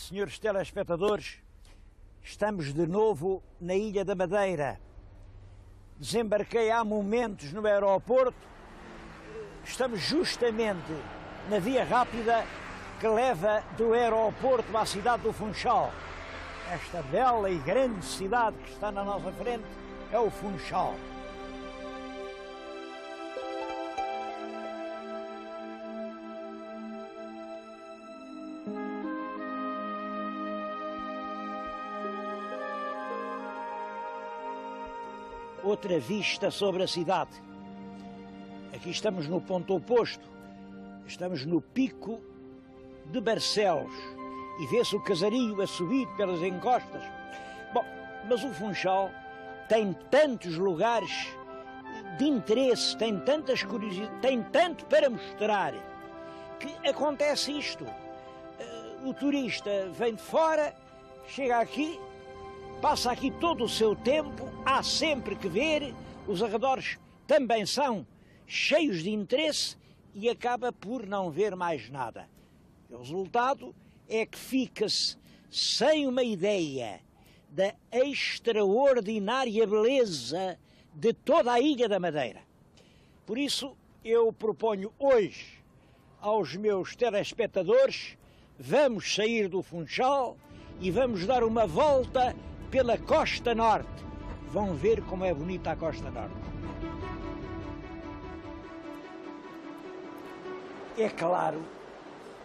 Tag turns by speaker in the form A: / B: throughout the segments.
A: Senhores telespectadores, estamos de novo na Ilha da Madeira. Desembarquei há momentos no aeroporto. Estamos justamente na via rápida que leva do aeroporto à cidade do Funchal. Esta bela e grande cidade que está na nossa frente é o Funchal. Outra vista sobre a cidade. Aqui estamos no ponto oposto. Estamos no pico de Barcelos e vê-se o casario a subir pelas encostas. Bom, mas o Funchal tem tantos lugares de interesse, tem tantas curiosidades, tem tanto para mostrar, que acontece isto. O turista vem de fora, chega aqui, passa aqui todo o seu tempo, há sempre que ver, os arredores também são cheios de interesse e acaba por não ver mais nada. O resultado é que fica-se sem uma ideia da extraordinária beleza de toda a Ilha da Madeira. Por isso, eu proponho hoje aos meus telespectadores, vamos sair do Funchal e vamos dar uma volta pela Costa Norte. Vão ver como é bonita a Costa Norte. É claro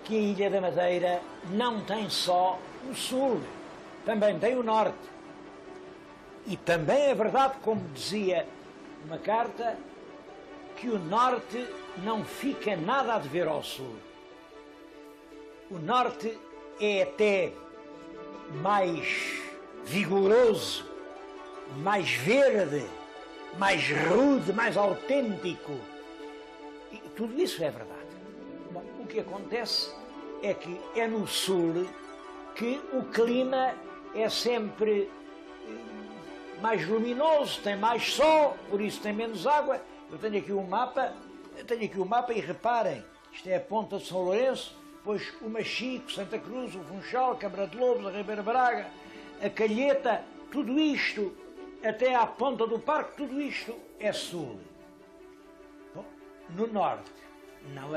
A: que a Ilha da Madeira não tem só o sul, também tem o norte. E também é verdade, como dizia uma carta, que o norte não fica nada a dever ao sul. O norte é até mais vigoroso, mais verde, mais rude, mais autêntico. E tudo isso é verdade. Bom, o que acontece é que é no sul que o clima é sempre mais luminoso, tem mais sol, por isso tem menos água. Eu tenho aqui um mapa e reparem, isto é a Ponta de São Lourenço, depois o Machico, Santa Cruz, o Funchal, Câmara de Lobos, a Ribeira Braga, a Calheta, tudo isto, até à Ponta do Parque, tudo isto é sul. Bom, no norte, não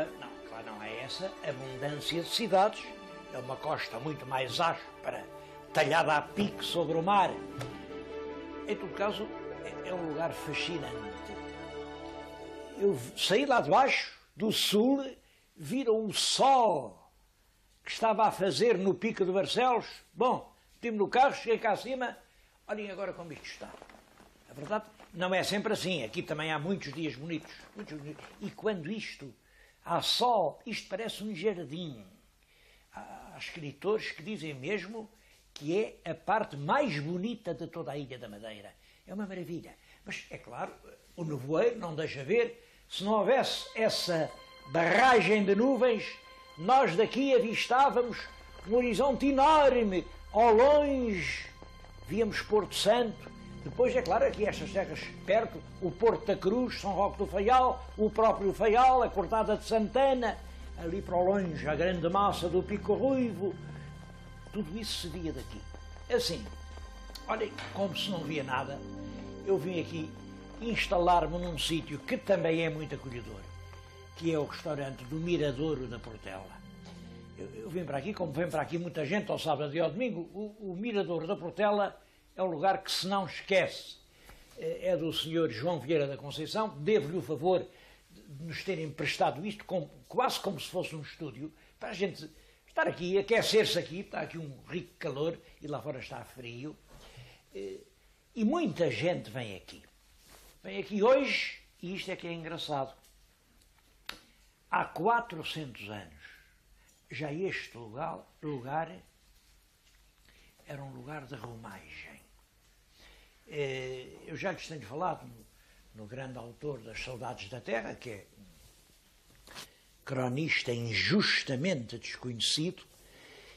A: há essa abundância de cidades, é uma costa muito mais áspera, talhada a pique sobre o mar. Em todo caso, é um lugar fascinante. Eu saí lá de baixo, do sul, viram o sol que estava a fazer no pico de Barcelos. Bom, estive no carro, cheguei cá acima, olhem agora como isto está. A verdade, não é sempre assim, aqui também há muitos dias bonitos, e quando há sol, isto parece um jardim. Há escritores que dizem mesmo que é a parte mais bonita de toda a Ilha da Madeira. É uma maravilha. Mas, é claro, o nevoeiro não deixa ver. Se não houvesse essa barragem de nuvens, nós daqui avistávamos um horizonte enorme. Ao longe, víamos Porto Santo. Depois, é claro, aqui estas terras perto, o Porto da Cruz, São Roque do Faial, o próprio Faial, a Cortada de Santana, ali para o longe, a grande massa do Pico Ruivo. Tudo isso se via daqui. Assim, olhem, como se não via nada, eu vim aqui instalar-me num sítio que também é muito acolhedor, que é o restaurante do Miradouro da Portela. Eu vim para aqui, como vem para aqui muita gente ao sábado e ao domingo, o Miradouro da Portela é um lugar que se não esquece. É do Sr. João Vieira da Conceição, devo-lhe o favor de nos terem prestado isto, quase como se fosse um estúdio, para a gente estar aqui, aquecer-se aqui, está aqui um rico calor e lá fora está frio. E muita gente vem aqui. Vem aqui hoje, e isto é que é engraçado. Há 400 anos, já este lugar era um lugar de romagem. Eu já lhes tenho falado no grande autor das Saudades da Terra, que é cronista injustamente desconhecido,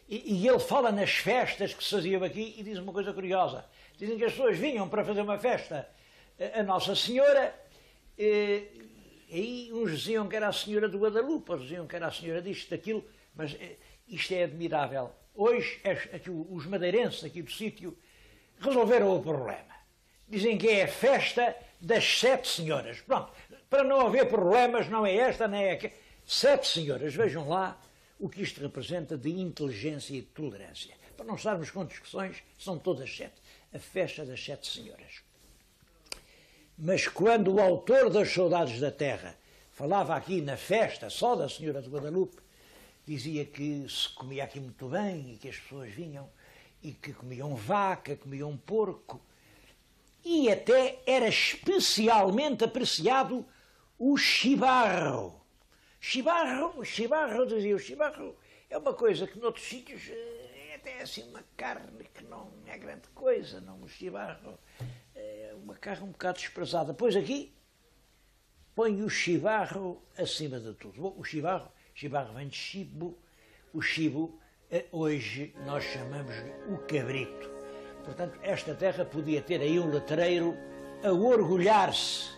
A: e ele fala nas festas que se faziam aqui e diz uma coisa curiosa. Dizem que as pessoas vinham para fazer uma festa a Nossa Senhora, e aí uns diziam que era a Senhora do Guadalupe, outros diziam que era a Senhora disto, daquilo, mas Isto é admirável. Hoje, os madeirenses aqui do sítio resolveram o problema. Dizem que é a festa das 7 senhoras. Pronto, para não haver problemas, não é esta, nem é aquela. 7 senhoras, vejam lá o que isto representa de inteligência e de tolerância. Para não estarmos com discussões, são todas 7. A festa das 7 senhoras. Mas quando o autor das Saudades da Terra falava aqui na festa só da Senhora de Guadalupe, dizia que se comia aqui muito bem e que as pessoas vinham e que comiam vaca, comiam porco. E até era especialmente apreciado o chibarro. Chibarro, dizia o chibarro, é uma coisa que noutros sítios é até assim uma carne que não é grande coisa, não, o chibarro é uma carne um bocado desprezada. Pois aqui põe o chibarro acima de tudo. Bom, o chibarro vem de chibo, o chibo hoje nós chamamos-lhe o cabrito. Portanto, esta terra podia ter aí um letreiro a orgulhar-se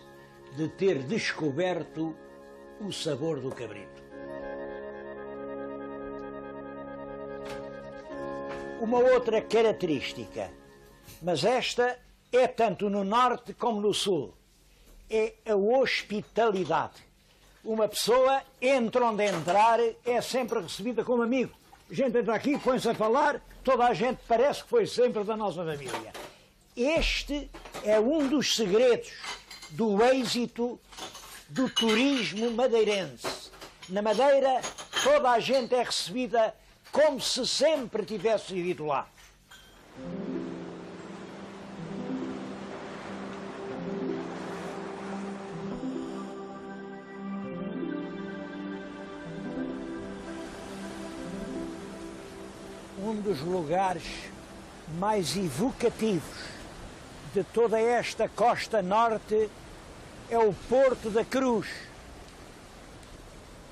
A: de ter descoberto o sabor do cabrito. Uma outra característica, mas esta é tanto no norte como no sul, é a hospitalidade. Uma pessoa entra onde entrar, é sempre recebida como amigo. A gente entra aqui, põe-se a falar, toda a gente parece que foi sempre da nossa família. Este é um dos segredos do êxito do turismo madeirense. Na Madeira, toda a gente é recebida como se sempre tivesse vivido lá. Um dos lugares mais evocativos de toda esta costa norte é o Porto da Cruz.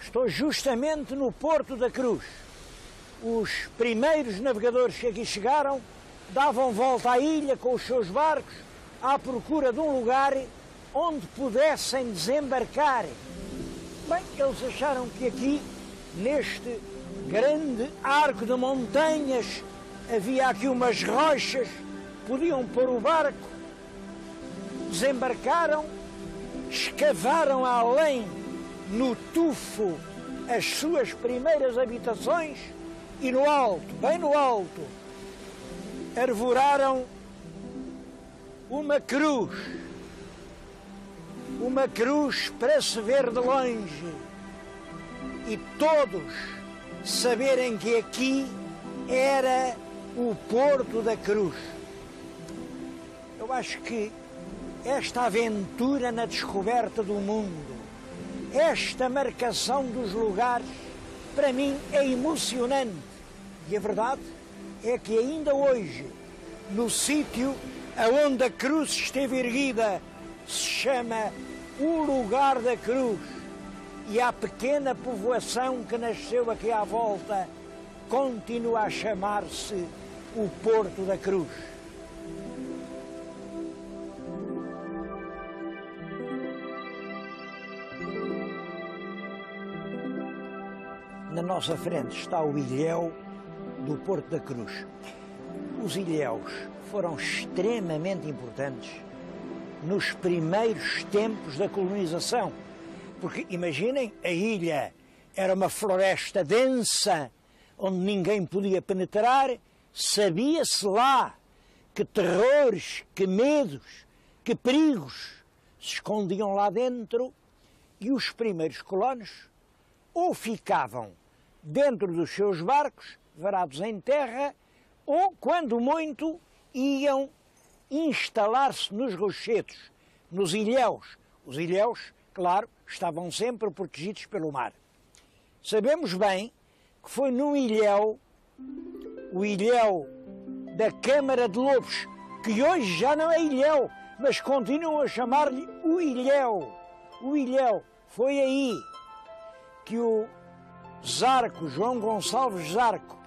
A: Estou justamente no Porto da Cruz. Os primeiros navegadores que aqui chegaram davam volta à ilha com os seus barcos à procura de um lugar onde pudessem desembarcar. Bem, eles acharam que aqui, neste grande arco de montanhas, havia aqui umas rochas, podiam pôr o barco, desembarcaram, escavaram além, no tufo, as suas primeiras habitações e no alto, bem no alto, arvoraram uma cruz para se ver de longe e todos saberem que aqui era o Porto da Cruz. Eu acho que esta aventura na descoberta do mundo, esta marcação dos lugares, para mim é emocionante. E a verdade é que ainda hoje, no sítio onde a cruz esteve erguida, se chama o Lugar da Cruz. E a pequena povoação que nasceu aqui à volta continua a chamar-se o Porto da Cruz. Na nossa frente está o ilhéu do Porto da Cruz. Os ilhéus foram extremamente importantes nos primeiros tempos da colonização, porque imaginem, a ilha era uma floresta densa, onde ninguém podia penetrar, sabia-se lá que terrores, que medos, que perigos se escondiam lá dentro, e os primeiros colonos ou ficavam dentro dos seus barcos, varados em terra, ou, quando muito, iam instalar-se nos rochedos, nos ilhéus. Os ilhéus, claro, estavam sempre protegidos pelo mar. Sabemos bem que foi num ilhéu, o ilhéu da Câmara de Lobos, que hoje já não é ilhéu, mas continuam a chamar-lhe o ilhéu. O ilhéu. Foi aí que o Zarco, João Gonçalves Zarco,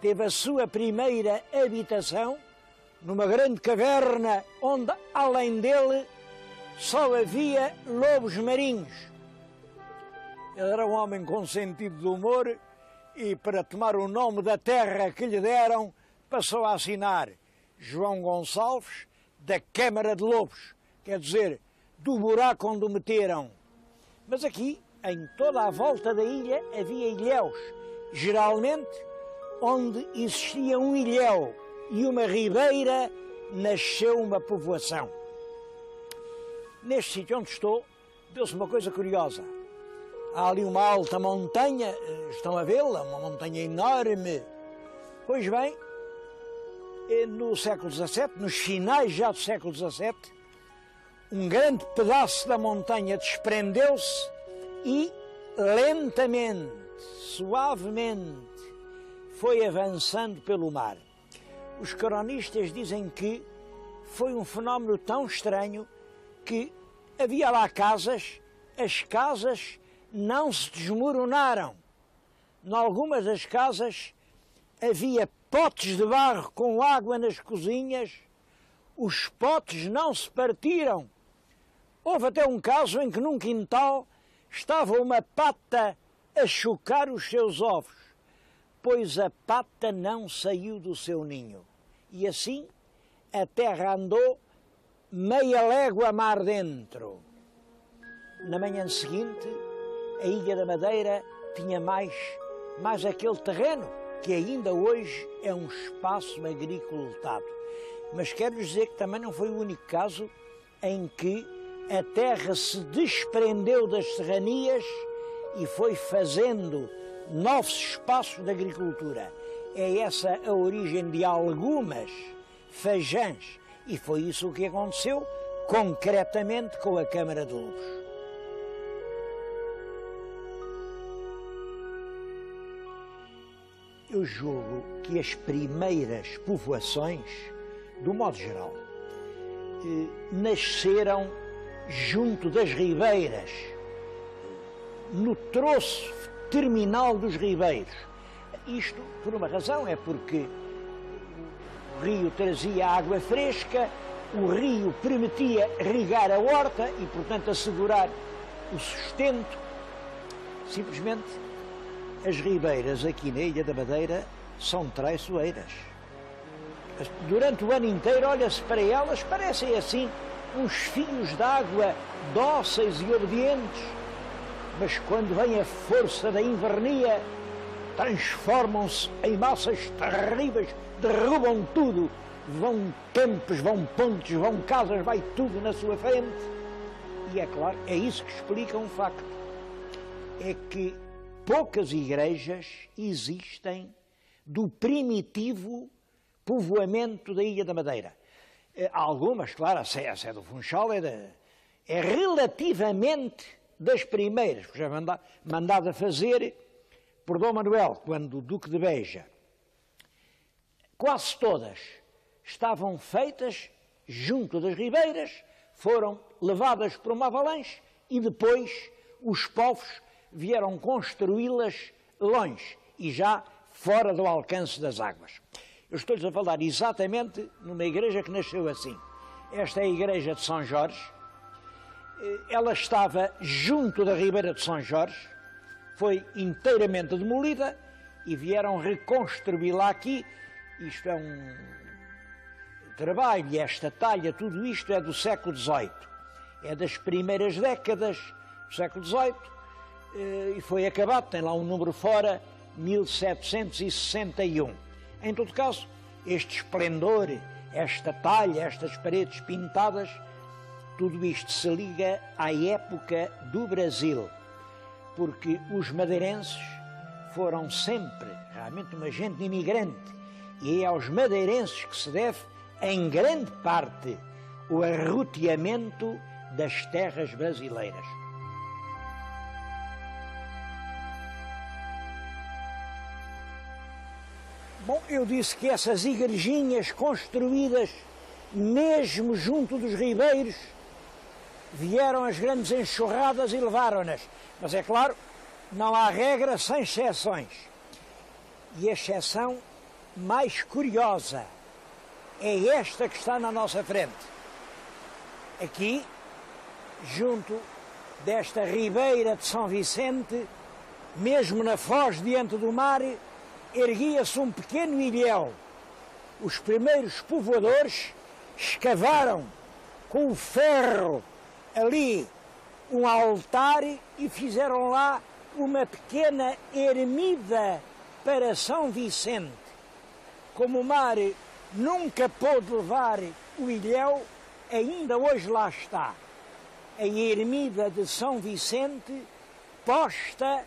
A: teve a sua primeira habitação numa grande caverna onde, além dele, só havia lobos marinhos. Ele era um homem com sentido de humor e para tomar o nome da terra que lhe deram, passou a assinar João Gonçalves da Câmara de Lobos, quer dizer, do buraco onde o meteram. Mas aqui, em toda a volta da ilha, havia ilhéus, geralmente onde existia um ilhéu e uma ribeira, nasceu uma povoação. Neste sítio onde estou, deu-se uma coisa curiosa. Há ali uma alta montanha, estão a vê-la, uma montanha enorme. Pois bem, no século XVII, nos finais já do século XVII, um grande pedaço da montanha desprendeu-se e lentamente, suavemente, foi avançando pelo mar. Os cronistas dizem que foi um fenómeno tão estranho que havia lá casas, as casas não se desmoronaram. Em algumas das casas havia potes de barro com água nas cozinhas, os potes não se partiram. Houve até um caso em que num quintal estava uma pata a chocar os seus ovos, pois a pata não saiu do seu ninho. E assim a terra andou meia légua mar dentro. Na manhã seguinte, a Ilha da Madeira tinha mais aquele terreno, que ainda hoje é um espaço agrícola lotado. Mas quero dizer que também não foi o único caso em que a terra se desprendeu das serranias e foi fazendo novos espaços de agricultura. É essa a origem de algumas feijãs, e foi isso o que aconteceu concretamente com a Câmara de Lobos. Eu julgo que as primeiras povoações, do modo geral, nasceram junto das ribeiras, no troço terminal dos ribeiros. Isto, por uma razão, é porque o rio trazia água fresca, o rio permitia regar a horta e, portanto, assegurar o sustento. Simplesmente, as ribeiras aqui na Ilha da Madeira são traiçoeiras. Durante o ano inteiro, olha-se para elas, parecem assim uns fios de água dóceis e obedientes, mas quando vem a força da invernia, transformam-se em massas terríveis, derrubam tudo, vão campos, vão pontes, vão casas, vai tudo na sua frente. E é claro, é isso que explica um facto, é que poucas igrejas existem do primitivo povoamento da Ilha da Madeira. Há algumas, claro, a Sé do Funchal é relativamente das primeiras, que já mandada a fazer por Dom Manuel, quando o Duque de Beja. Quase todas estavam feitas junto das ribeiras, foram levadas por uma avalanche e depois os povos vieram construí-las longe e já fora do alcance das águas. Eu estou-lhes a falar exatamente numa igreja que nasceu assim. Esta é a igreja de São Jorge. Ela estava junto da Ribeira de São Jorge, foi inteiramente demolida e vieram reconstruí-la aqui. Isto é um trabalho, esta talha, tudo isto é do século XVIII. É das primeiras décadas do século XVIII e foi acabado, tem lá um número fora, 1761. Em todo caso, este esplendor, esta talha, estas paredes pintadas, tudo isto se liga à época do Brasil, porque os madeirenses foram sempre realmente uma gente imigrante, e é aos madeirenses que se deve, em grande parte, o arroteamento das terras brasileiras. Bom, eu disse que essas igrejinhas construídas mesmo junto dos ribeiros, vieram as grandes enxurradas e levaram-nas. Mas é claro, não há regra sem exceções. E a exceção mais curiosa é esta que está na nossa frente. Aqui, junto desta ribeira de São Vicente, mesmo na foz diante do mar, erguia-se um pequeno ilhéu. Os primeiros povoadores escavaram com o ferro ali um altar e fizeram lá uma pequena ermida para São Vicente. Como o mar nunca pôde levar o ilhéu, ainda hoje lá está a ermida de São Vicente, posta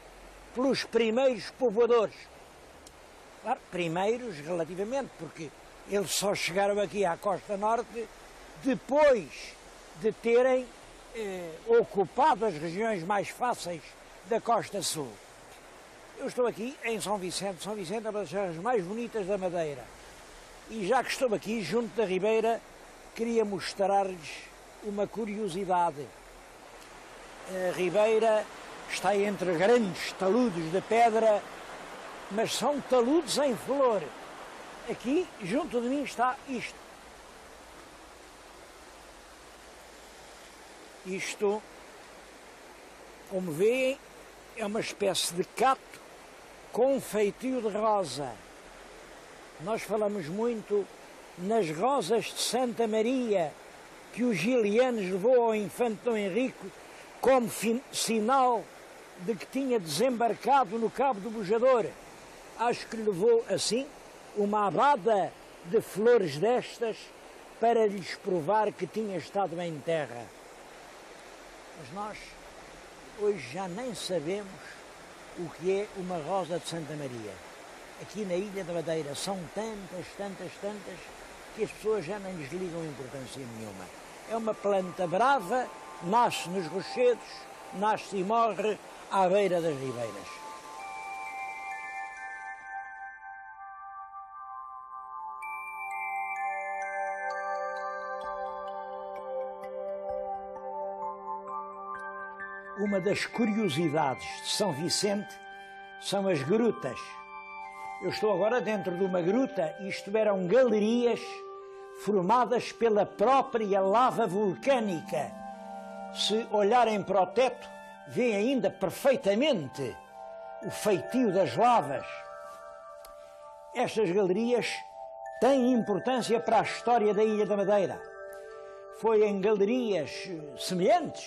A: pelos primeiros povoadores. Claro, primeiros relativamente, porque eles só chegaram aqui à costa norte depois de terem ocupado as regiões mais fáceis da costa sul. Eu estou aqui em São Vicente. São Vicente é uma das terras mais bonitas da Madeira. E já que estou aqui, junto da Ribeira, queria mostrar-lhes uma curiosidade. A Ribeira está entre grandes taludes de pedra, mas são taludes em flor. Aqui, junto de mim, está isto. Isto, como veem, é uma espécie de cato com um feitio de rosa. Nós falamos muito nas rosas de Santa Maria, que o Gilianos levou ao infante Dom Henrique como sinal de que tinha desembarcado no Cabo do Bujador. Acho que levou, assim, uma abada de flores destas para lhes provar que tinha estado em terra. Mas nós hoje já nem sabemos o que é uma rosa de Santa Maria. Aqui na Ilha da Madeira são tantas, que as pessoas já nem lhes ligam importância nenhuma. É uma planta brava, nasce nos rochedos, nasce e morre à beira das ribeiras. Uma das curiosidades de São Vicente são as grutas. Eu estou agora dentro de uma gruta, isto eram galerias formadas pela própria lava vulcânica. Se olharem para o teto, veem ainda perfeitamente o feitio das lavas. Estas galerias têm importância para a história da Ilha da Madeira. Foi em galerias semelhantes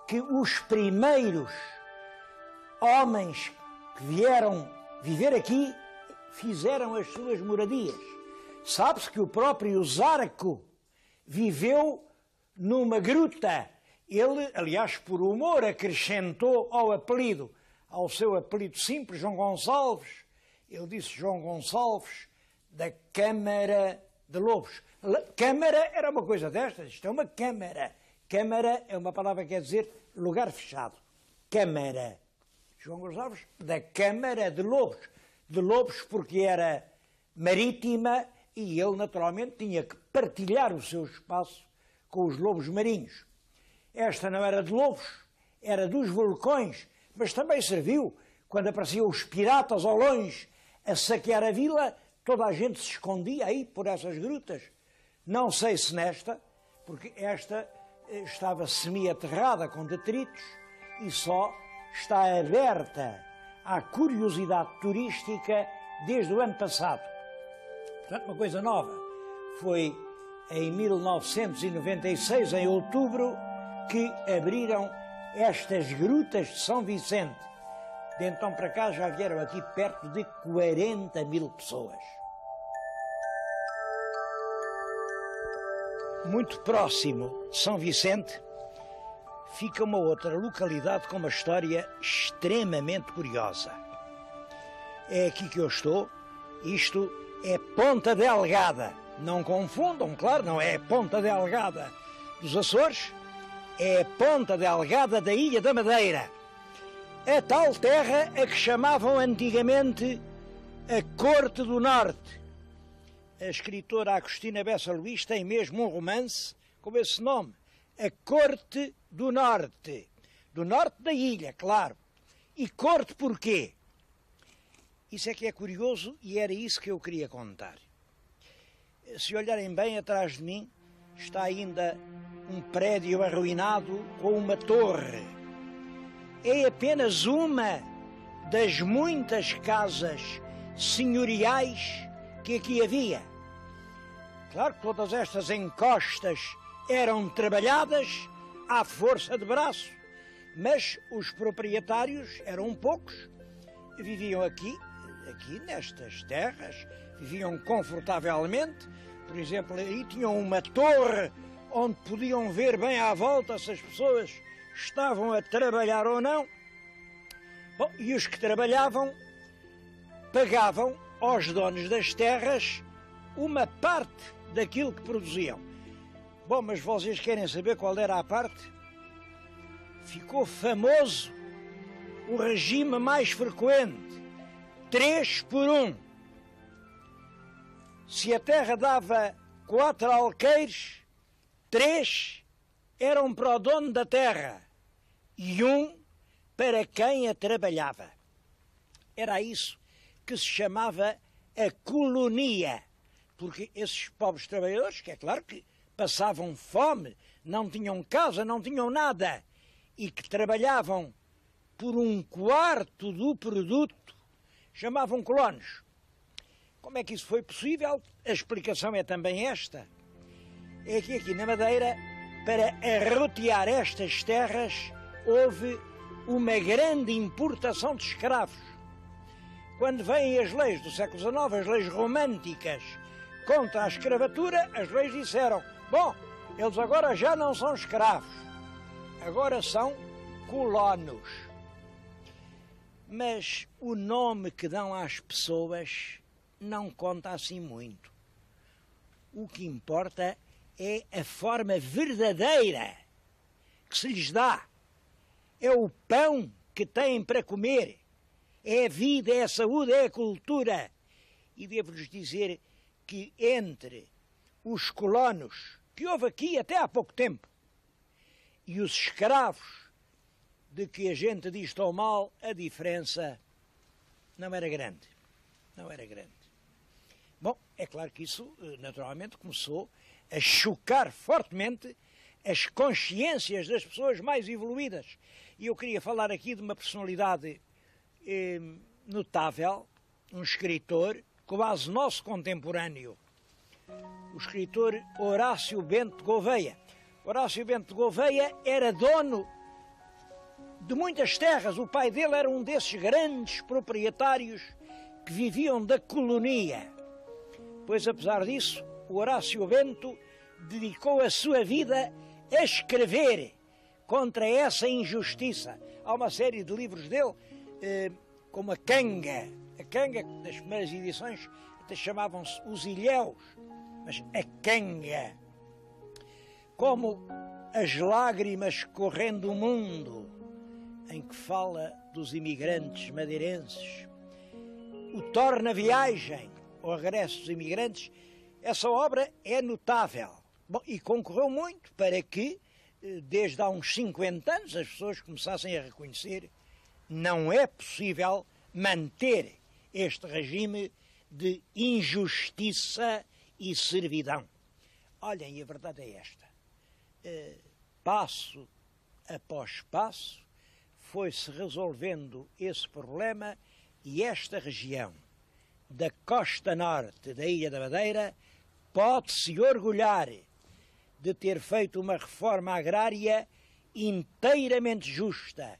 A: que os primeiros homens que vieram viver aqui fizeram as suas moradias. Sabe-se que o próprio Zarco viveu numa gruta. Ele, aliás, por humor, acrescentou ao seu apelido simples, João Gonçalves. Ele disse João Gonçalves da Câmara de Lobos. Câmara era uma coisa destas, isto é uma câmara. Câmara é uma palavra que quer dizer lugar fechado. Câmara. João Gonçalves da Câmara de Lobos. De Lobos porque era marítima e ele naturalmente tinha que partilhar o seu espaço com os lobos marinhos. Esta não era de lobos, era dos vulcões, mas também serviu quando apareciam os piratas ao longe a saquear a vila, toda a gente se escondia aí por essas grutas. Não sei se nesta, porque esta estava semi-aterrada com detritos e só está aberta à curiosidade turística desde o ano passado. Portanto, uma coisa nova. Foi em 1996, em outubro, que abriram estas grutas de São Vicente. De então para cá já vieram aqui perto de 40.000 pessoas. Muito próximo de São Vicente fica uma outra localidade com uma história extremamente curiosa. É aqui que eu estou, isto é Ponta Delgada. Não confundam, claro, não é Ponta Delgada dos Açores, é Ponta Delgada da Ilha da Madeira. A tal terra a que chamavam antigamente a Corte do Norte. A escritora Agostina Bessa Luís tem mesmo um romance com esse nome, A Corte do Norte. Do norte da ilha, claro. E corte porquê? Isso é que é curioso e era isso que eu queria contar. Se olharem bem atrás de mim, está ainda um prédio arruinado com uma torre. É apenas uma das muitas casas senhoriais que aqui havia. Claro que todas estas encostas eram trabalhadas à força de braço, mas os proprietários eram poucos, viviam aqui nestas terras, viviam confortavelmente. Por exemplo, aí tinham uma torre onde podiam ver bem à volta se as pessoas estavam a trabalhar ou não. Bom, e os que trabalhavam pagavam aos donos das terras uma parte daquilo que produziam. Bom, mas vocês querem saber qual era a parte? Ficou famoso o regime mais frequente, 3 por 1. Se a terra dava 4 alqueires, 3 eram para o dono da terra e 1 para quem a trabalhava. Era isso que se chamava a colonia, porque esses pobres trabalhadores, que é claro que passavam fome, não tinham casa, não tinham nada, e que trabalhavam por 1/4 do produto, chamavam colonos. Como é que isso foi possível? A explicação é também esta. É que aqui na Madeira, para arrotear estas terras, houve uma grande importação de escravos. Quando vêm as leis do século XIX, as leis românticas contra a escravatura, as leis disseram: bom, eles agora já não são escravos, agora são colonos. Mas o nome que dão às pessoas não conta assim muito. O que importa é a forma verdadeira que se lhes dá. É o pão que têm para comer. É a vida, é a saúde, é a cultura. E devo-lhes dizer que entre os colonos, que houve aqui até há pouco tempo, e os escravos, de que a gente diz tão mal, a diferença não era grande. Não era grande. Bom, é claro que isso, naturalmente, começou a chocar fortemente as consciências das pessoas mais evoluídas. E eu queria falar aqui de uma personalidade notável, um escritor quase nosso contemporâneo, o escritor Horácio Bento de Gouveia. Horácio Bento de Gouveia era dono de muitas terras. O pai dele era um desses grandes proprietários que viviam da colonia. Pois, apesar disso, o Horácio Bento dedicou a sua vida a escrever contra essa injustiça. Há uma série de livros dele, como a Canga. A Canga, das primeiras edições, até chamavam-se Os Ilhéus, mas a Canga. Como As Lágrimas Correndo o Mundo, em que fala dos imigrantes madeirenses. O Torna Viagem, O Regresso dos Imigrantes. Essa obra é notável. Bom, e concorreu muito para que, desde há uns 50 anos, as pessoas começassem a reconhecer: não é possível manter este regime de injustiça e servidão. Olhem, a verdade é esta. Passo após passo, foi-se resolvendo esse problema e esta região da costa norte da Ilha da Madeira pode-se orgulhar de ter feito uma reforma agrária inteiramente justa,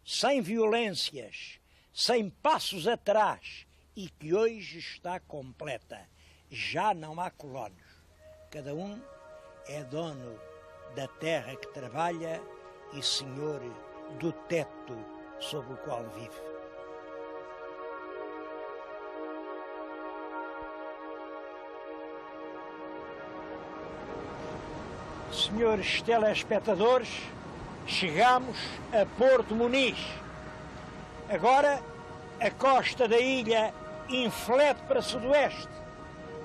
A: sem violências, sem passos atrás, e que hoje está completa. Já não há colonos. Cada um é dono da terra que trabalha e senhor do teto sob o qual vive. Senhores telespectadores, chegamos a Porto Muniz. Agora a costa da ilha inflete para sudoeste.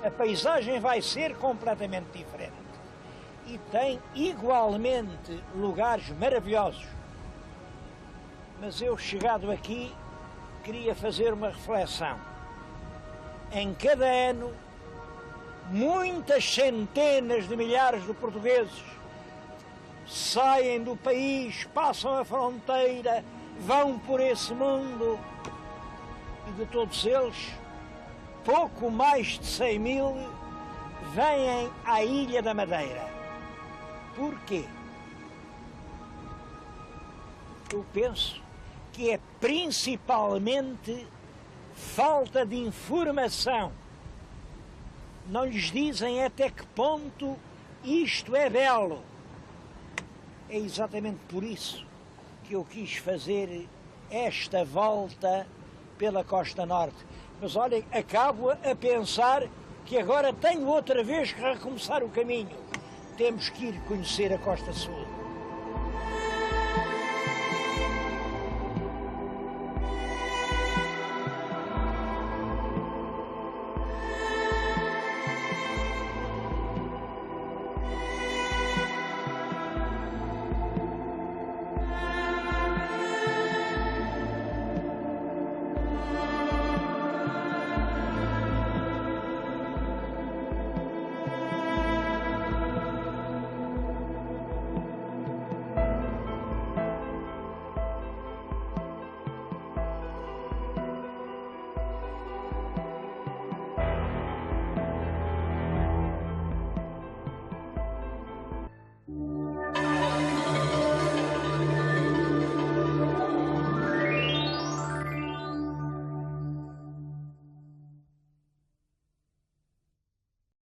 A: A paisagem vai ser completamente diferente. E tem igualmente lugares maravilhosos. Mas eu, chegado aqui, queria fazer uma reflexão. Em cada ano, muitas centenas de milhares de portugueses saem do país, passam a fronteira, vão por esse mundo e de todos eles, pouco mais de 100 mil vêm à Ilha da Madeira. Porquê? Eu penso que é principalmente falta de informação. Não lhes dizem até que ponto isto é belo. É exatamente por isso que eu quis fazer esta volta pela Costa Norte. Mas olhem, acabo a pensar que agora tenho outra vez que recomeçar o caminho. Temos que ir conhecer a Costa Sul.